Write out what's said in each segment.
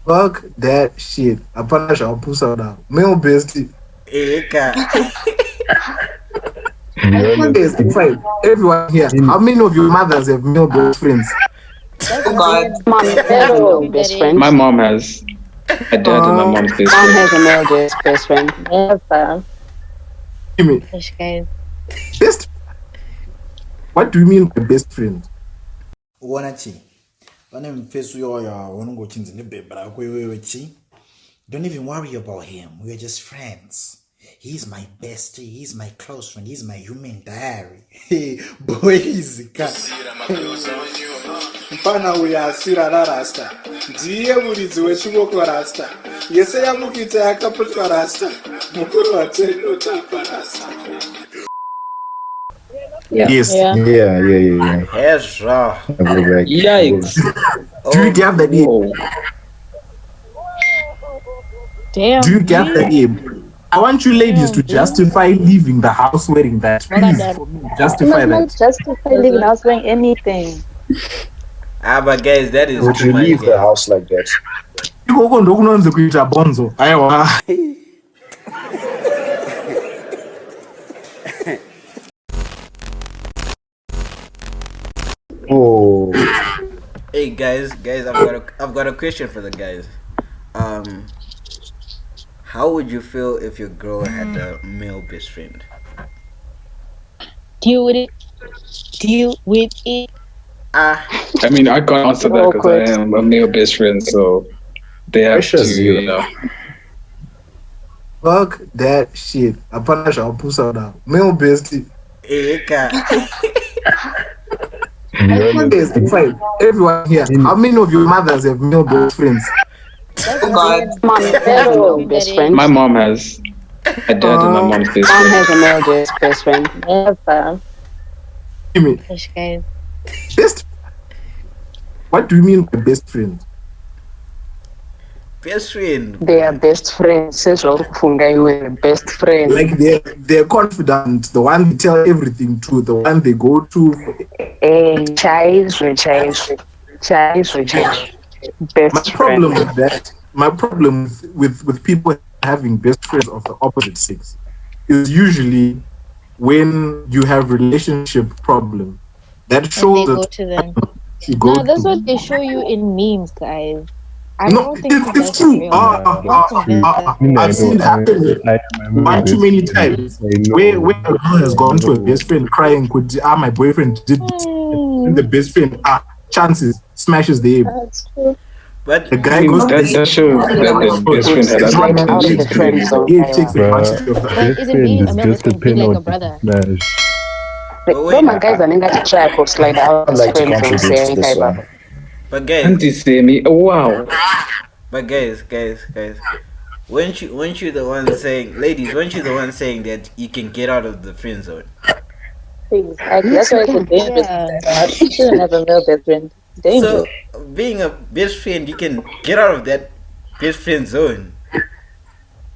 Fuck that shit. Apana shall push out now. Male bestie. Eka. Yes, fine. Everyone here. How many of your mothers have male best friends? Oh God. Mom has a male best friend. My mom has. My dad and my mom's best Mom friend. has a male best friend. Never. Give me Gosh, guys. best. What do you mean by best friend? Wanachi. Face don't even worry about him. We're just friends. He's my bestie. He's my close friend. He's my human diary. Hey, boy, he's Mpana uyasira rasta. Ndiye muridzi wechiboko rasta. Yese yamukita yakaputwa rasta. Mukuru watendo tapa rasta. Yes. Yeah. Yes, raw. Yikes. Do you get that name? Whoa. Damn. Do you get that name? I want you ladies to justify leaving the house wearing that. Please, for me, justify Not that. justify leaving the house wearing anything. But guys, that is Would too you much, leave the guys. house like that? Ikoko ndokunonzi kuita bonzo. Aiwa. Oh, Hey guys, I've got a question for the guys. How would you feel if your girl had a male best friend? Deal with it. Deal with it. I mean, I can't answer that because I am a male best friend, so they have Precious to, you. you know. Fuck that shit. Apana shall push out now. Male bestie. Eka. Yes, fine. Everyone here. How many of your mothers have male best friends? Oh God. Mom has a male best friend. My mom has. My dad and my mom's best Mom friend. has a male best friend. Never. Give me Gosh, guys. best. What do you mean by best friend? Best friend. They are best friends. Says Funga, you were best friend. Like they're confident, the one they tell everything to, the one they go to. Child. Best problem friend. with that, my problem with people having best friends of the opposite sex is usually when you have relationship problem. That And shows they go that to them. you go No, that's to. what they show you in memes, guys. I No, don't think it's that's true. real. Not convinced. I've seen it happen one too many times where a girl has gone to a best friend crying, could my boyfriend did this. And the best friend chances smashes the aim. That's true. But The guy I mean, goes that shows that the best friend had It's like advantage. out of the friend zone. he takes advantage of that. But isn't being a member can be like a brother? Like, my guys are in that track of slide out I'd of like to friend zone. contribute to Saying, this "Hey, one. Baba." but guys, Anti-semi. Wow. but guys. Weren't you the one saying, ladies? Weren't you the one saying that you can get out of the friend zone? Exactly. That's why it's dangerous. Yeah. You shouldn't have a male best friend. Dangerous. So, being a best friend, you can get out of that best friend zone.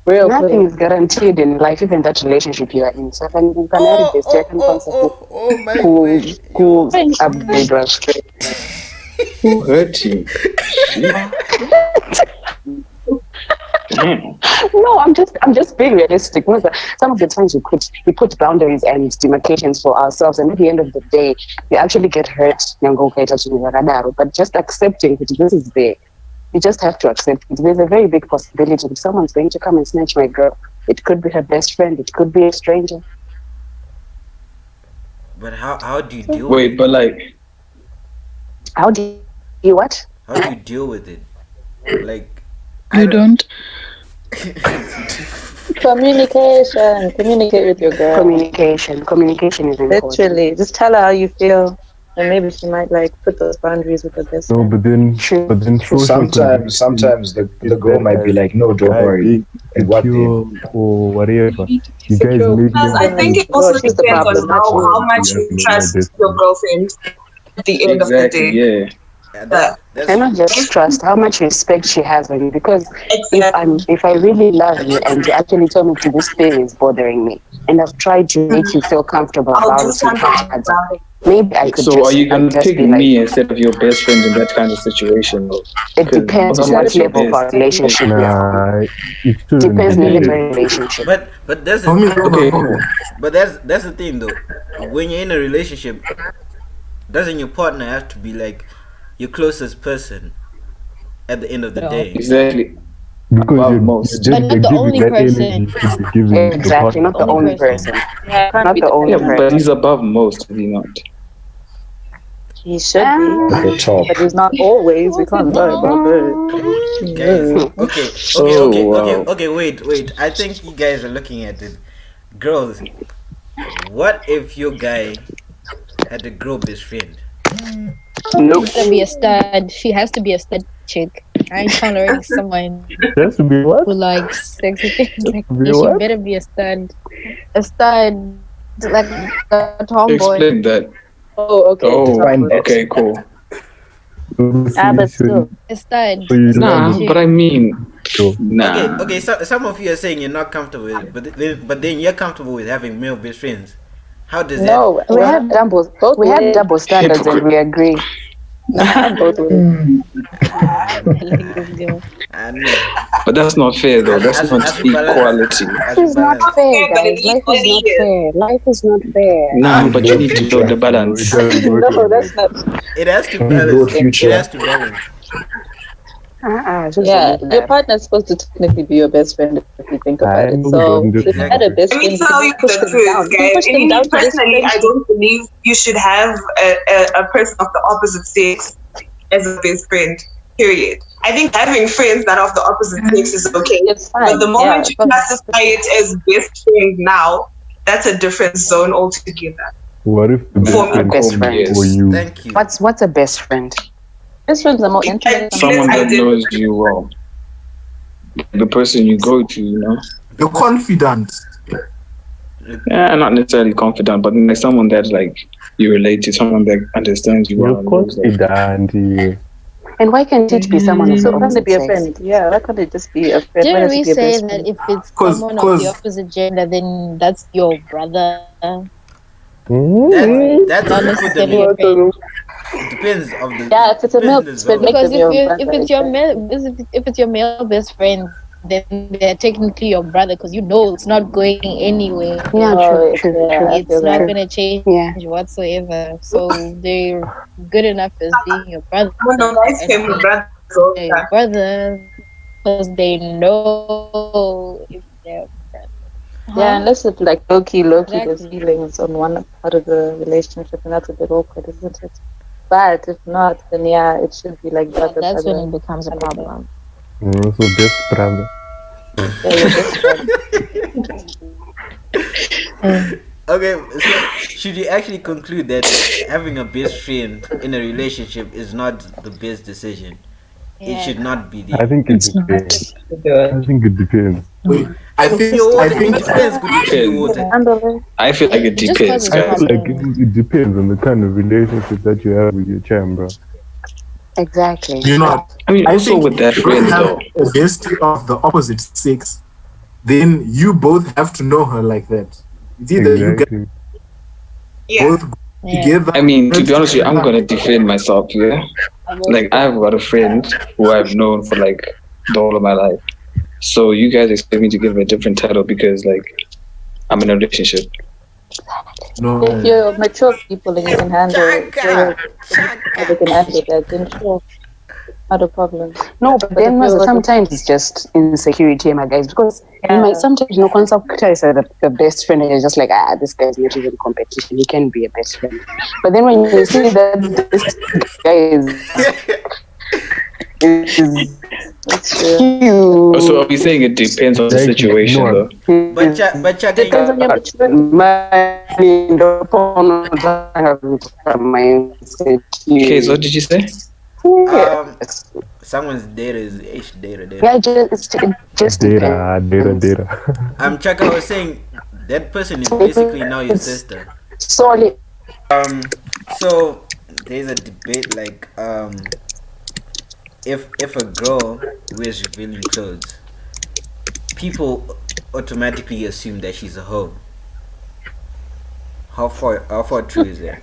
Real Nothing is guaranteed in life, even that relationship you are in. So, when you can have this certain concept Oh my who upgrade was Who hurt you? Damn. No, I'm just being realistic. Because some of the times we put boundaries and demarcations for ourselves, and at the end of the day, we actually get hurt. But just accepting that this is there, you just have to accept it. There's a very big possibility that someone's going to come and snatch my girl. It could be her best friend. It could be a stranger. But how do you deal? Wait, but like, How do you what? How do you deal with it? Like, you don't. Communication. Communicate with your girl. Communication is important. Literally, just tell her how you feel, and maybe she might like put those boundaries with her best No, friend. but then Sometimes the girl might be like, no, don't worry. And what then? or whatever. You guys make Because I think it also depends on how much you trust your girlfriend at the end of the Exactly. day. Yeah. That's And not just trust, how much respect she has on you. Because Exactly. if I really love you and you actually tell me to this thing is bothering me, and I've tried to make you feel comfortable about it. Maybe I could. So are you gonna pick be me instead of your best friend in that kind of situation? It depends on what level of our relationship. It depends on the level of relationship. But that's okay, cool. But that's the thing though. When you're in a relationship, doesn't your partner have to be like your closest person at the end of the day? Exactly. Because but not the only person. Exactly, not the only person. Yeah, not the only person. But he's above most, is he not? He should be, but he's not always. We can't lie about that. Guys, okay. Wait. I think you guys are looking at it. Girls, what if your guy had a girl best friend? Nope. To be a stud. She has to be a stud chick. I ain't tolerating someone has to be what? who likes sexy things. Like, be she what? better be a stud. A stud, like a tomboy. Explain that. Oh, okay. Okay, cool. But still, a stud. Nah, but I mean, nah. Okay. So some of you are saying you're not comfortable with it, but then you're comfortable with having male best friends. How does that? No, we have double standards, and we agree. Both ways. But that's not fair, though. That's not equality. Life is not fair, guys. Life is not fair. Nah, but you need to know the balance. No, that's not. It has to balance. It has to balance. Yeah, your partner's supposed to technically be your best friend if you think about it. So if you had a best friend, Let me tell you the truth, guys. Me personally, I don't believe you should have a person of the opposite sex as a best friend. Period. I think having friends that are of the opposite sex is okay. It's fine. But the moment you classify it as best friend now, that's a different zone altogether. What if the best friend for you? Thank you. What's a best friend? Best friends are more intimate. Someone that knows you well. The person you go to, you know. You're confident. Yeah, not necessarily confident, but like someone that like you relate to, someone that understands you well. You're confident. And why can't it be someone of the opposite be a friend? Yeah, why can't it just be a friend? Didn't we say that if it's someone of the opposite gender, then that's your brother? That's not necessarily a friend. It depends on the if it's a male best friend, because if it's your male best friend, then they're technically your brother because you know it's not going anywhere. Yeah, true. It's not going to change whatsoever. So they're good enough as being your brother. Your brother, because they know if they're friends. Yeah, unless it's like low-key, there's feelings on one part of the relationship, and that's a bit awkward, isn't it? But if not, then it should be like brother. That's when it becomes a problem. So best brother. Okay, so should you actually conclude that having a best friend in a relationship is not the best decision? It should not be. I think it depends. I think it depends. I feel like it depends, guys. I feel like it depends on the kind of relationship that you have with your chum, bro. Exactly. You know, I mean, also think with that friend, though, a bestie of the opposite sex, then you both have to know her like that. It's either you get both together. I mean, to be honest with you, I'm gonna defend myself here. Like, I've got a friend who I've known for like the whole of my life. So you guys expect me to give her a different title because like I'm in a relationship. No. If you're mature people and you can handle that, then sure, not a problem. No, but then sometimes it's just insecurity, my guys, because you might sometimes conceptualize the best friend and you're just like, this guy's not even competition, he can be a best friend. But then when you see that this guy is cute. So are we saying it depends on the situation, though? But depends on your maturity. Okay, so what did you say? Someone's data is data. Yeah, just data. Chaka was saying that person is basically now your sister. Solid. So there's a debate like if a girl wears revealing clothes, people automatically assume that she's a hoe. How far true is it?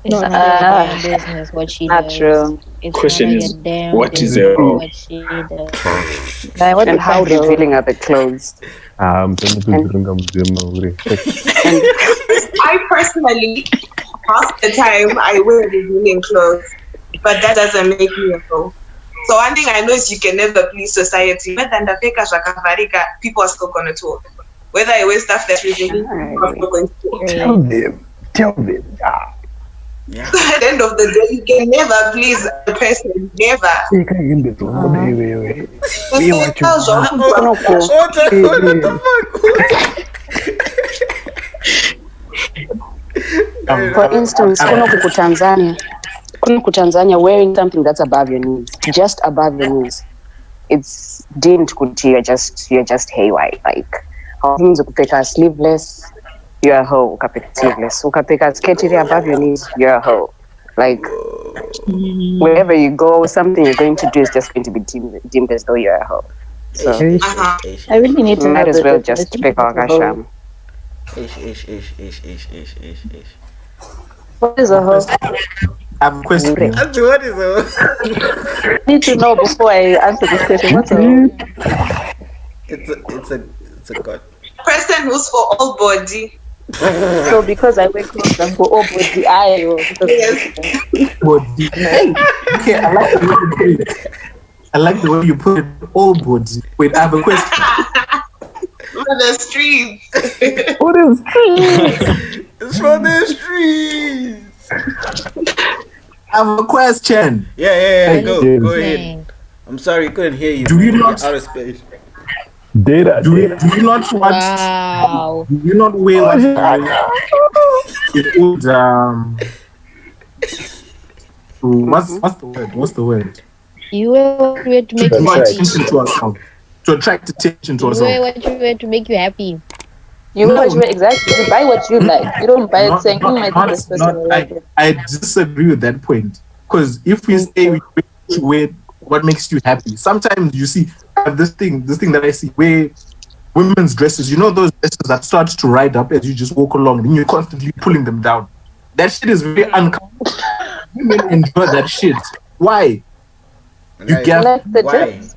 It's none of your damn business what she not does. true. It's Question none of is, your damn what is business it? what she does. Like, what And the how fuck, though? revealing are the clothes? I'm gonna put And- the ring And I personally, half the time, I wear revealing clothes, but that doesn't make me a hoe. So one thing I know is you can never please society. But then the people are still going to talk. Whether I wear stuff that's revealing, people are still going to talk. Tell them. Yeah. So at the end of the day, you can never please a person. Never. You can't get this one. Wait. Me what you What the fuck? for instance, Tanzania, wearing something that's above your knees, just above your knees, it's deemed kuti you're just haywire. Like, how means ukapeka sleeveless, you're a hoe. Ukapeka sleeveless, ukapeka sketi above your knees, you're a hoe. Like, wherever you go, something you're going to do is just going to be deemed as though you're a hoe. So I really need to might know as the well just definition pick our of a hoe. gasham. What is a hoe? I have a question. What is a I need to know before I answer this question. What's a hoe? It's a god. Person who's for all body. So because I wear clothes and go over the eye, or because Body. Hey, okay, I like the way you put it. All body. Wait, I have a question. For the streets. What is It's from the streets. I have a question. Yeah. Go ahead. Dang. I'm sorry, couldn't hear you. Do you man. not- You're out of space? data? Do you not want? Wow. Do you not wear what? It would What's the word? You wear what you wear to make you Draw happy. attention to ourselves. To attract attention to You wear ourselves. what you wear to make you happy. you wear what you wear exactly. You buy what you like. You don't buy it saying, I think this person will like it. I disagree with that point. Because if we say we wear what makes you happy, sometimes you see this thing that I see where women's dresses, you know those dresses that start to ride up as you just walk along and you're constantly pulling them down. That shit is very uncomfortable. Women enjoy that shit. Why? You Like, get Like the why? dress.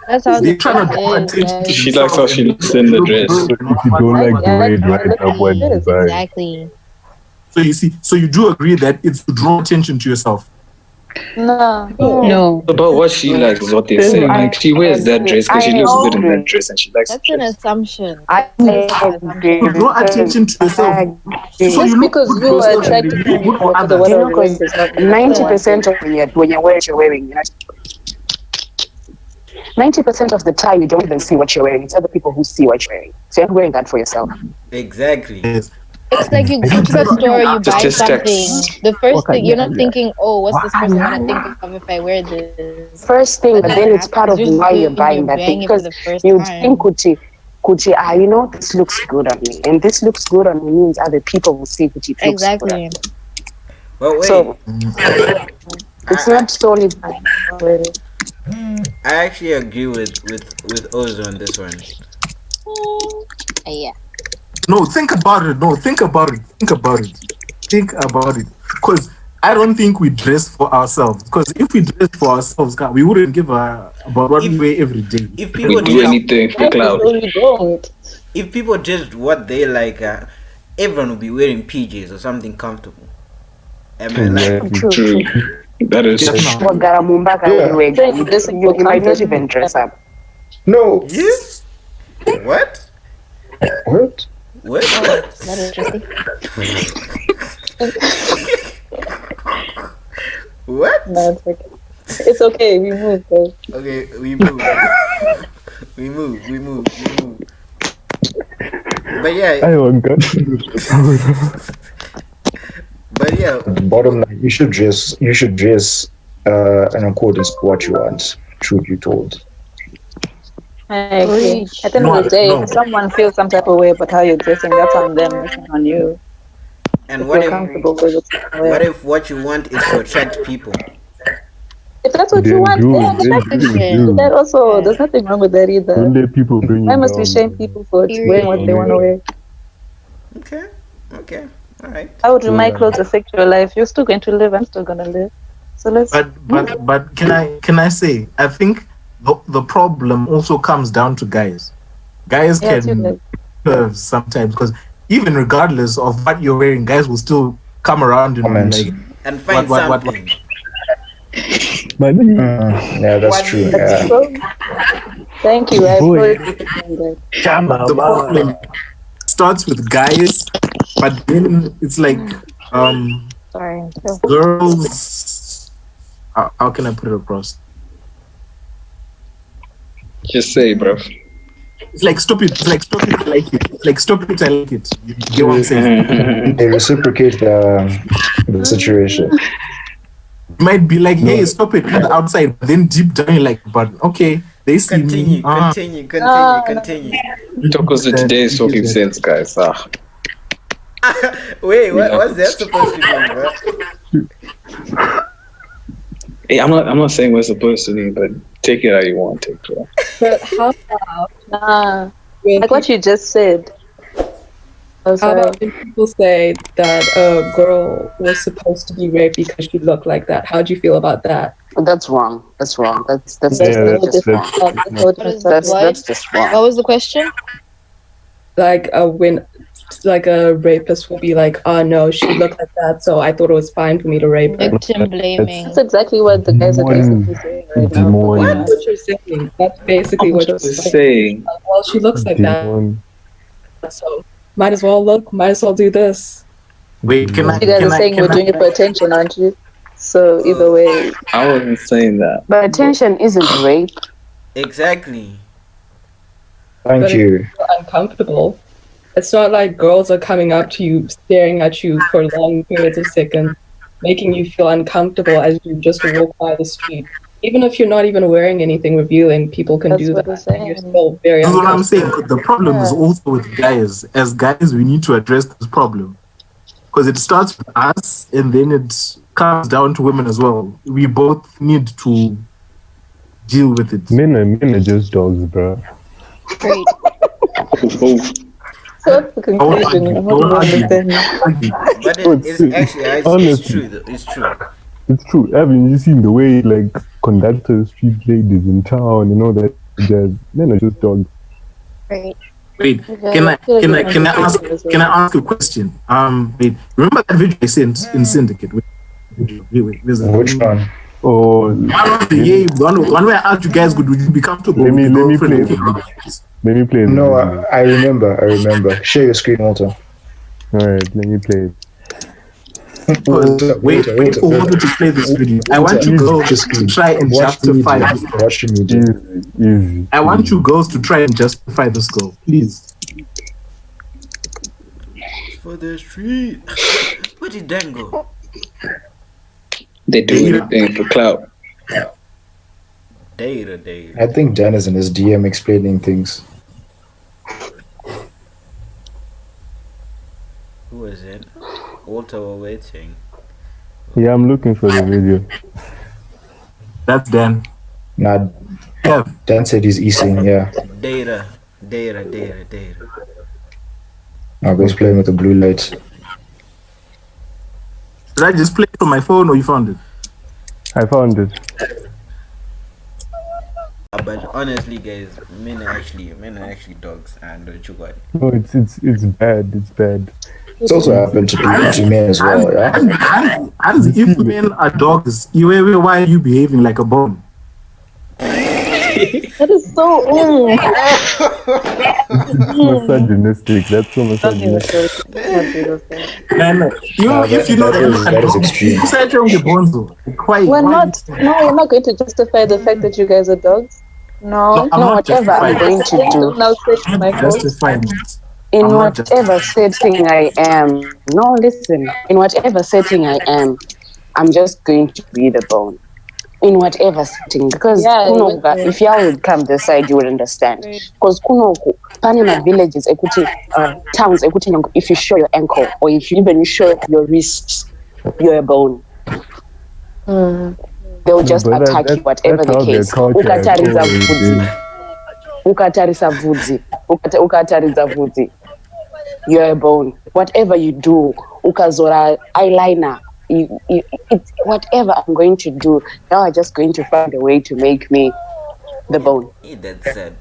That's how They're the trying to draw dress is, attention to She likes how she looks in the dress. If you don't like the way it rides up when you buy it. Exactly. So you see, so you do agree that it's to draw attention to yourself. No. About what she likes is what they're saying. Like, she wears that dress because she looks good in that dress and she likes That's the an dress. assumption. I agree. To draw attention to yourself. So Just you look because good you for are yourself, attracted you to look good for the others. what You know, I'm wearing because does not 90% of when you're wearing what you're wearing, 90% of the time you don't even see what you're wearing. It's other people who see what you're wearing. So you're not wearing that for yourself. Exactly. Yes. It's like you go to the store, you buy Statistics. something. The first thing, you're not thinking, oh, what's this person gonna think of if I wear this? First thing, but then it's part of Just why you're when buying that thing. it for Because the first you time. think, this looks good on me. And this looks good on me means other people will see Kuchi. Exactly. But wait, So it's not solely. I actually agree with Ozo on this one. Yeah. No, think about it. Because I don't think we dress for ourselves. Because if we dress for ourselves, God, we wouldn't give a about what we wear every day. If We people do anything for cloud. No, you don't. if people just what they like, everyone will be wearing PJs or something comfortable. Am I like? True. That is Yes, true. You might not even dress up. No. Yes? What? What? What? That is interesting. What? No, it's okay. It's okay. We move, guys. Okay, we move. we move. But yeah, I want God. but yeah. Bottom line, you should dress in accordance with what you want. Truth be told. I agree. At the end of the day, if someone feels some type of way about how you're dressing, that's on them, it's not on you. And If what you're if comfortable with it. what if what you want is to attract people? If that's what They you want, do, then they that's do. that also. There's nothing wrong with that either. Don't let people bring Why you must we down. shame people for wearing what they want to wear? Okay. Okay, all right. How would my clothes affect your life? You're still going to live. I'm still gonna live. So let's. But can I say? I think the problem also comes down to guys. Guys can curve sometimes because even regardless of what you're wearing, guys will still come around and be like and find something. Yeah, that's true. That's true. Thank you. The problem starts with guys, but then it's like Sorry. girls. How can I put it across? Just say, bro. It's like stop it. It's like stop it. I like it. It's like stop it. I like it. You get what I'm saying? They reciprocate the situation. You might be like, hey, stop it on the outside, but then deep down you're like, but okay, they see me. Continue. Tacos of today is talking sense, guys. Wait, what's that supposed to mean, bro? Hey, I'm not saying we're supposed to be, but take it how you want to, bro. But how about like what you just said? How about when people say that a girl was supposed to be raped because she looked like that? How do you feel about that? That's wrong. That's wrong. That's just wrong. That's just wrong. What was the question? Like when like a rapist will be like, oh no, she looked like that, so I thought it was fine for me to rape her. Victim blaming. That's exactly what the guys are basically saying right now. That's what you're saying. That's basically what you're saying. Like, well, she looks like that, so might as well do this. Wait, you guys are saying we're doing it for attention, aren't you? So either way, I wasn't saying that. But attention isn't rape. Exactly. Thank you. If you're uncomfortable. It's not like girls are coming up to you, staring at you for long periods of seconds, making you feel uncomfortable as you just walk by the street. Even if you're not even wearing anything revealing, people can do that. And you're still very That's what I'm uncomfortable. saying. The problem is also with guys. As guys, we need to address this problem because it starts with us and then it comes down to women as well. We both need to deal with it. Men are just dogs, bro. Great. what's the conclusion? But it's actually it's true. Though. It's true. It's true. Haven't you seen the way like conductors treat ladies in town and all that jazz? Men are just dogs. Great. Wait, can I ask a question? Wait, remember that video I sent in Syndicate? Which one? Oh, one where I asked you guys, would you be comfortable? Let me play it. No, I remember. Share your screen, Walter. All right, let me play it. Wait for Walter to play this video. I want you girls to try and justify this. I want you girls to try and justify this girl, please. For the street. Where did Dan go? They do anything for clout. Data. I think Dan is in his DM explaining things. Who is it? Walter, we're waiting. Yeah, I'm looking for the video. That's Dan. Nah, Dan said he's easing, yeah. Data. Now he's playing with the blue light. Did I just play it on my phone or you found it? I found it. But honestly, guys, men are actually dogs, and don't you got? No, it's bad. It's bad. It's also happened to men as well, yeah. And if men are dogs, why are you behaving like a bone? that is so misogynistic. That's so misogynistic. If you know that is extreme. We're not going to justify the fact that you guys are dogs. No, whatever I'm going to do. In whatever setting I am. No, listen. In whatever setting I am, I'm just going to be the bone. In whatever setting, because if y'all would come this side, you would understand. Because Panama villages, towns, if you show your ankle or if you even show your wrists, you're a bone. They'll just attack you, whatever the case. you're a bone. Whatever you do, ukazora eyeliner, it's whatever I'm going to do. Now I'm just going to find a way to make me the bone. That's sad.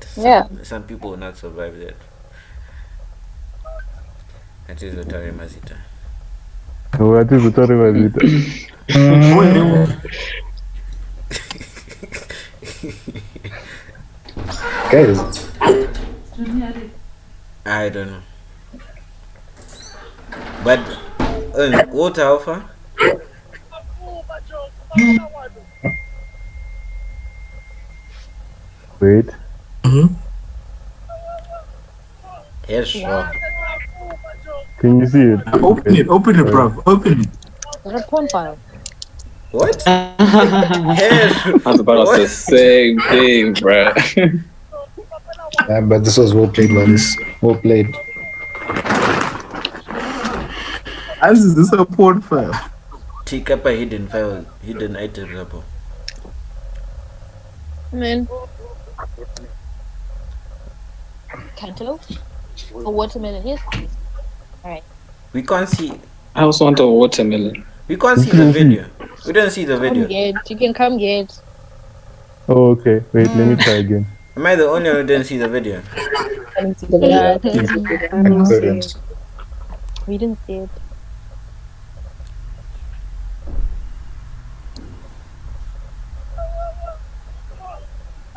Some people will not survive that. That is the Tari Mazita. What is the Tari Mazita? Guys, I don't know. But what alpha? Wait. Yes, sure. Can you see it? Open it, bro. Open it. There's a porn file. What? Yes. I was about to say the same thing, bro. but this was well played, Lolis. Well played. As is this a porn file? Take up a hidden file, hidden item up. Man. Cantaloupe? A watermelon, yes. Alright. We can't see. I also want a watermelon. We can't see the video. We don't see the video. Come get. You can come get. Oh, okay. Wait, let me try again. Am I the only one who didn't see the video? I didn't see the video. I couldn't. We didn't see it.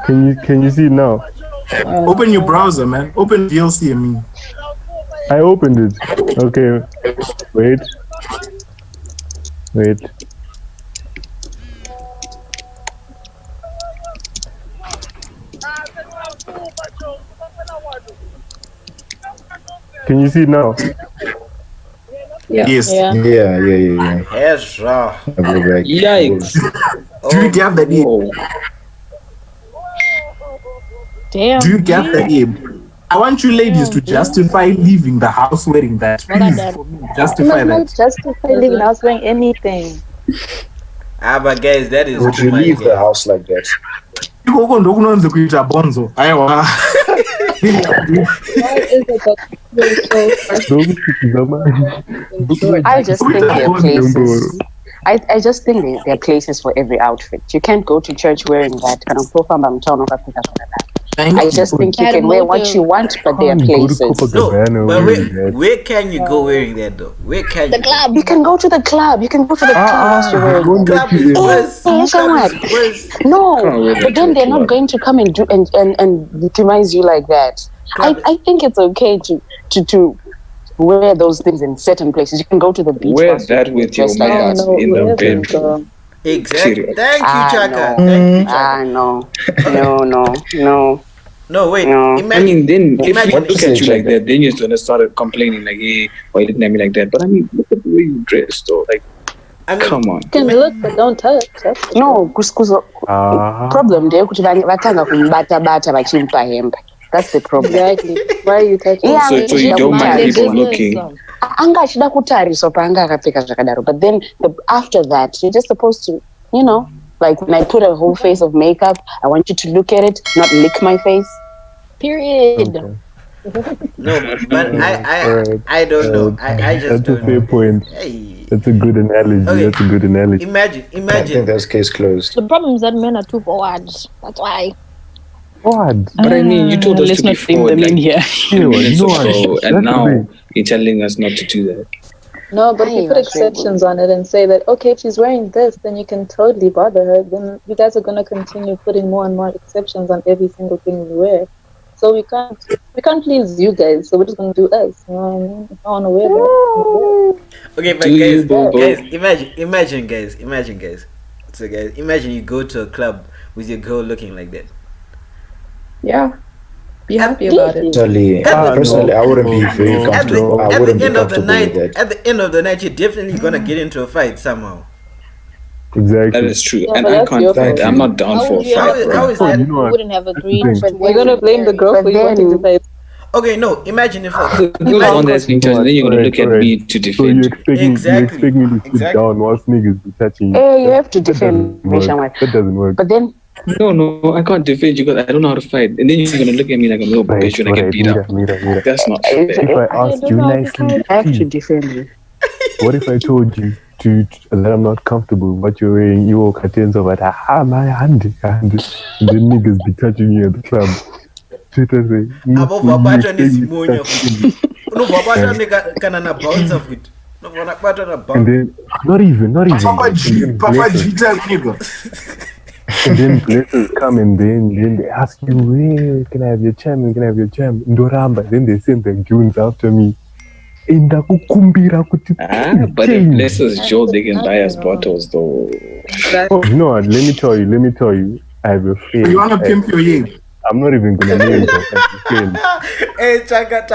Can you see it now? Open your browser, man. Open VLC, I mean. I opened it. Okay. Wait. Can you see it now? Yes. Yeah. Yes, sir. I'll go back. Yikes. Do you get that aim? Damn. Do you get that aim? I want you ladies to justify leaving the house wearing that. Please, for me, justify I'm not that. justify leaving the house wearing anything. But guys, that is Would too you much. leave the house like that? Iko ndokunonze kuita bonzo. Aiwa. Why is it that I just think there are places. I just think there are places for every outfit. You can't go to church wearing that. I just think you can wear what you want, but there are places. No, but where can you go wearing that though? Where can The club. You can go to the club. You can go to the club. Club is worse. No, but then they're not going to come and do and victimize you like that. I think it's okay to wear those things in certain places. You can go to the beach. Wear that with your man in the bedroom. Exactly. Thank you, Chaka. No, wait. No. I mean, then if we look at you like that, then you're gonna start complaining like, "Hey, why you looking at me like that?" But I mean, look at the way you dress, though. Like, come on. You can look, but don't touch. No, problem there kuti vatanga kumubata-bata vachimupa hembe. That's the problem. Exactly. Why are you touching? Yeah, So you don't mind people looking. Anga achida kutariswa paanga akapfeka zvakadaro, but then after that you're just supposed to, like when I put a whole face of makeup, I want you to look at it, not lick my face. Period. Okay. No, but I don't know. I just That's don't a fair know. point. Hey. That's a good analogy. Okay. That's a good analogy. I think Imagine. that's case closed. The problem is that men are too forward. That's why. What? But I mean, you told us let's to be not blame forward them like in here. minutes No, ago, and that's now the thing. you're telling us not to do that. No, but if you put exceptions on it and say that, okay, if she's wearing this, then you can totally bother her. Then you guys are going to continue putting more and more exceptions on every single thing we wear. So we can't please you guys. So we're just going to do us. You know what I mean? If I want to wear that. Okay, but guys, imagine, guys. So, guys, imagine you go to a club with your girl looking like that. Yeah. Be happy about it. Personally, I wouldn't be very comfortable. I wouldn't be comfortable with that. At the end of the night, you're definitely gonna get into a fight somehow. Exactly. That is true, Yeah, and but I that's can't your fight. fault. I'm not down for a fight, How bro. is that? You know You what? wouldn't have agreed. That's the to You're going to blame the girl for you wanting to fight. Okay, no. Imagine if The girl's the one that's being judged, then you're gonna look at me to So you defend. expect me to sit down whilst niggas be touching you. Hey, you have to That defend doesn't work. Misha. That doesn't work. But then No, I can't defend you because I don't know how to fight. And then you're gonna look at me like I'm a little bitch when I get beat up. Mira. That's not fair. If I asked you nicely, I have to defend you. what if I told you that I'm not comfortable with what you're wearing? You walk at ends of it. My hand. The niggas be touching you at the club. Abovapata nesimonyo futhi. Unovapata kana na bouncer futhi. Unovapata na And bouncer. then not even. Papa G tell nigga. And then blessers come and then they ask you, hey, can I have your charm? Ndoramba. Then they send the goons after me. But if blessers Joe, they can buy us bottles though. Oh, you know what? Let me tell you. I have a friend. You wanna pimp your yay? I'm not even gonna name them. Hey, Chaka.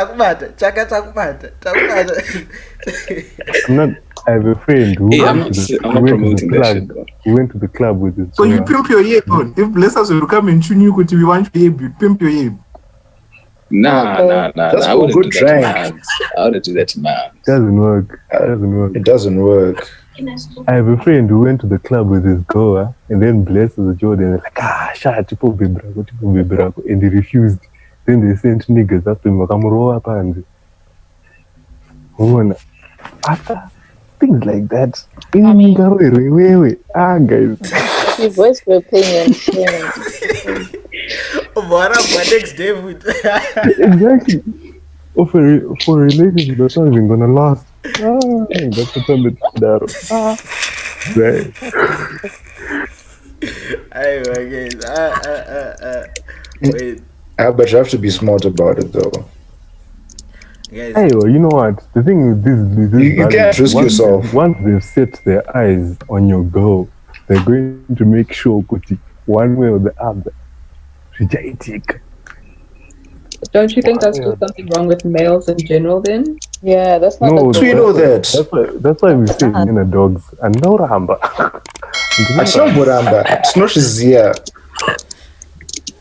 I have a friend who I'm not promoting that shit, bro. He went to the club with his So you pimp your yay, bro. If blessers will come and tune you, could we want your yay? Pimp your yay. Nah. That's I for wouldn't good do that to drink. man. I wouldn't do that to man. Doesn't work. It doesn't work. I have a friend who went to the club with his girl, and then blessed the Jordan. Like, shut tipo bebrago, and he refused. Then they sent niggas after him. After things like that. Guys. You voice your opinion. Next day with. Exactly. For a relationship that's not even gonna last. That's a little bit right. Hey, my guys. Wait. But you have to be smart about it, though. Guys. Hey, well, you know what? The thing with this you can't risk yourself. Once they've set their eyes on your goal, they're going to make sure, Kuti, one way or the other. Don't you think that's just something wrong with males in general then? Yeah, that's not No, So you know that. That's why we say dogs and no ramba. It's not Muramba. It's not Shizia.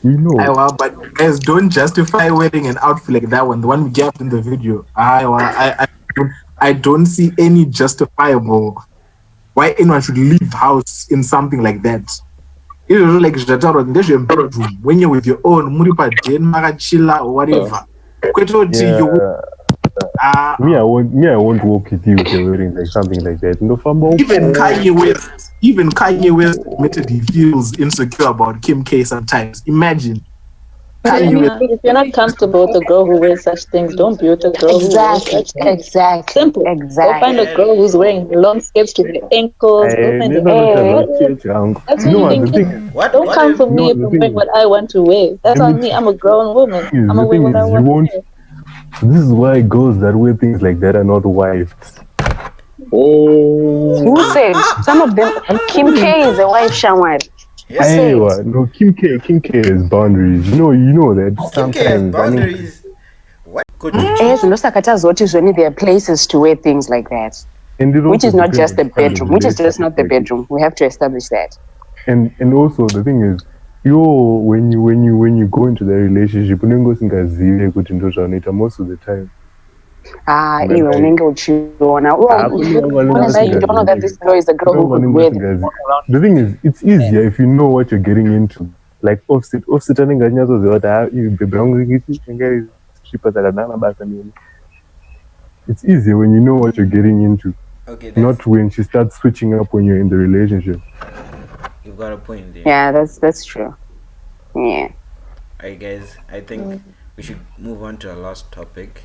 We know. But guys, don't justify wearing an outfit like that one. The one we gave in the video. I don't see any justifiable why anyone should leave house in something like that. You know, like there's your bedroom when you're with your own Muripa Den Magachilla or whatever. Me, I won't walk with you if you're wearing like something like that. No, Even Kanye West admitted he feels insecure about Kim K sometimes. Imagine. If you're not comfortable with a girl who wears such things, don't be with a girl who wears such things. Exactly. Simple. Go find a girl who's wearing long skirts to the ankles. Go find a girl. That's what you think. Don't come for me if I'm wearing what I want to wear. That's on me. I'm a grown woman. I'm gonna wear what I want to wear. This is why girls that wear things like that are not wives. Oh. Who said? Some of them. Kim K is a wife, Shamwad. No, Kim K has boundaries. You know that Kim K has boundaries. What could you yes, there are places to wear things like that. Which is not just the bedroom. Which is just not the bedroom. We have to establish that. And also the thing is, when you go into the relationship, most of the time. You don't know that this girl is a girl who would wear them. The thing is, it's easier if you know what you're getting into. Like offset it's easier when you know what you're getting into. Okay, not when she starts switching up when you're in the relationship. You've got a point there. Yeah, that's true. Yeah. Alright guys, I think we should move on to our last topic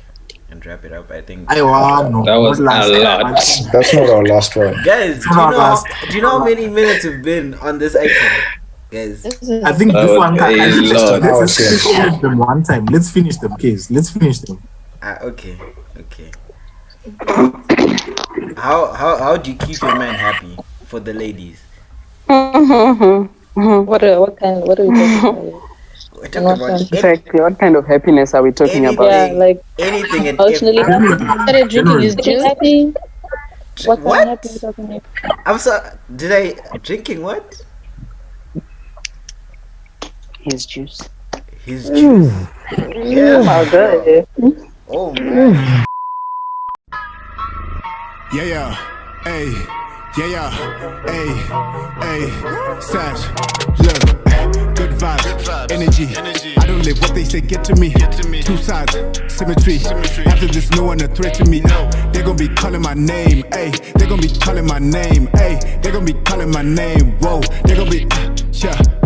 and wrap it up. I think that was a lot. That's not our last one. Guys, do you know how many minutes have been on this item? Guys, I think this one let's finish them one time. Let's finish them, case. Let's finish them. Okay. How do you keep your man happy for the ladies? What are we talking about? We're talking about exactly what kind of happiness are we talking about? Yeah, like anything and emotionally started drinking his juice. Happy. What kind of happy are we talking about? I'm sorry. Did I drinking what? His juice. His juice. Yeah. Oh, good. Oh man. Yeah. Hey. Yeah. Hey. Sash. Look. energy. I don't let what they say get to me. Two sides, symmetry. After this, no one a threat to me. They're gonna be calling my name, ayy. They're gonna be calling my name, ayy. They're gonna be calling my name, whoa. They're gonna be, yeah.